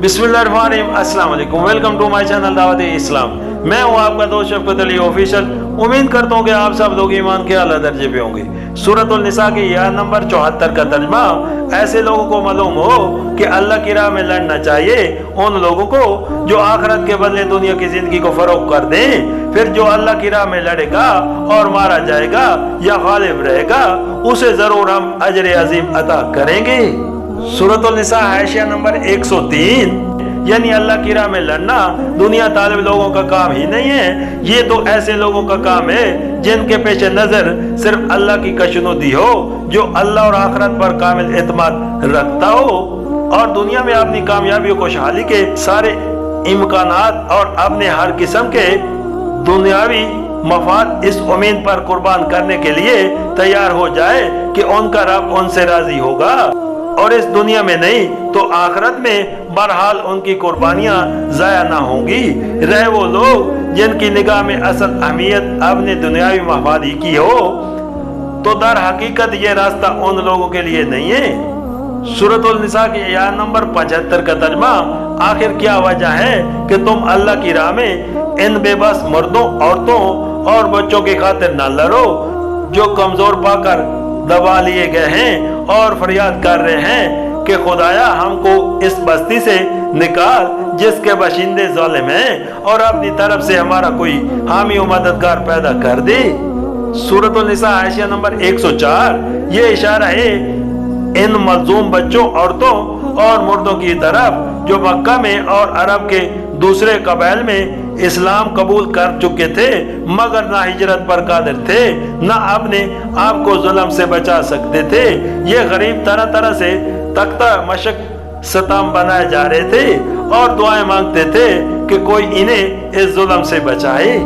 बिस्मिल्लाहिर्रहमानिर्रहीम, अस्सलाम वालेकुम, वेलकम टू माय चैनल दावत इस्लाम। मैं हूँ आपका दोस्त शफकत अली ऑफिशियल। उम्मीद करता हूँ कि आप सब लोग ईमान के आला दर्जे पे होंगे। सूरतुल निसा की आयत नंबर 74 का तर्जमा ऐसे लोगों को मालूम हो कि अल्लाह की राह में लड़ना चाहिए उन लोगों को जो आखिरत के बदले दुनिया की जिंदगी को फरोख्त कर दें। फिर जो अल्लाह की राह में लड़ेगा और मारा जाएगा या गालिब रहेगा उसे जरूर हम अजर अजीम अता करेंगे। सूरतुल निसा आयशा नंबर 103। यानी अल्लाह की राह में लड़ना दुनिया तालिब लोगों का काम ही नहीं है, ये तो ऐसे लोगों का काम है जिनके पेश नजर सिर्फ अल्लाह की कशनुदी हो, जो अल्लाह और आखिरत पर कामिल एतमाद रखता हो और दुनिया में अपनी कामयाबी और खुशहाली के सारे इम्कानात और अपने हर किस्म के दुनियावी मफाद इस उम्मीद पर कुर्बान करने के लिए तैयार हो जाए कि उनका रब उनसे राजी होगा और इस दुनिया में नहीं तो आखिरत में बहरहाल उनकी कुर्बानियां जाया ना होंगी। रहे वो लोग जिनकी निगाह में असल अहमियत अपने दुनियावी मफाद ही की हो, तो दर हकीकत ये रास्ता उन लोगों के लिए नहीं है। सूरतुल निसा की आयत नंबर 75 का तर्जमा आखिर क्या वजह है कि तुम अल्लाह की राह में इन बेबस मर्दों, औरतों और बच्चों की खातिर न लड़ो जो कमजोर पाकर दबा लिए गए हैं और फरियाद कर रहे हैं कि खुदाया हमको इस बस्ती से निकाल जिसके बाशिंदे जालिम हैं और अपनी तरफ से हमारा कोई हामी और मददगार पैदा कर दे। सूरतुल निसा आयशा नंबर 104। ये इशारा है इन मजलूम बच्चों, औरतों और मर्दों की तरफ जो मक्का में और अरब के दूसरे कबाइल में इस्लाम कबूल कर चुके थे मगर ना हिजरत पर कादिर थे, ना अपने आप को जुल्म से बचा सकते थे। ये गरीब तरह तरह से तख्ता मशक सताम बनाए जा रहे थे और दुआएं मांगते थे कि कोई इन्हें इस जुल्म से बचाए।